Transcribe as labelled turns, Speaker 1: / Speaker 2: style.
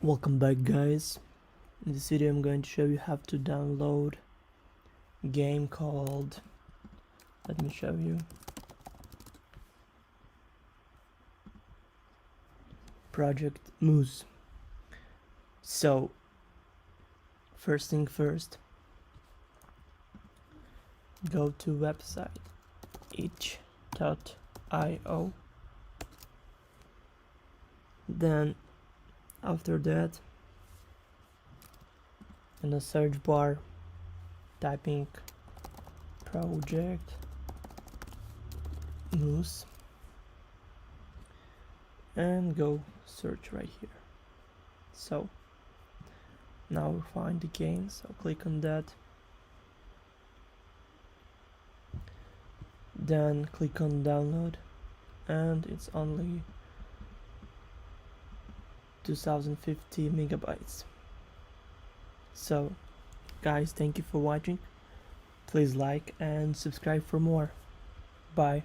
Speaker 1: Welcome back, guys. In this video I'm going to show you how to download a game called, let me show you, Project Moose. So first thing first, go to website itch.io. Then after that, in the search bar, typing Project Moose and go search right here. So now we'll find the game, so click on that, then click on download, and it's only 2050 megabytes. So guys, thank you for watching. Please like and subscribe for more. Bye.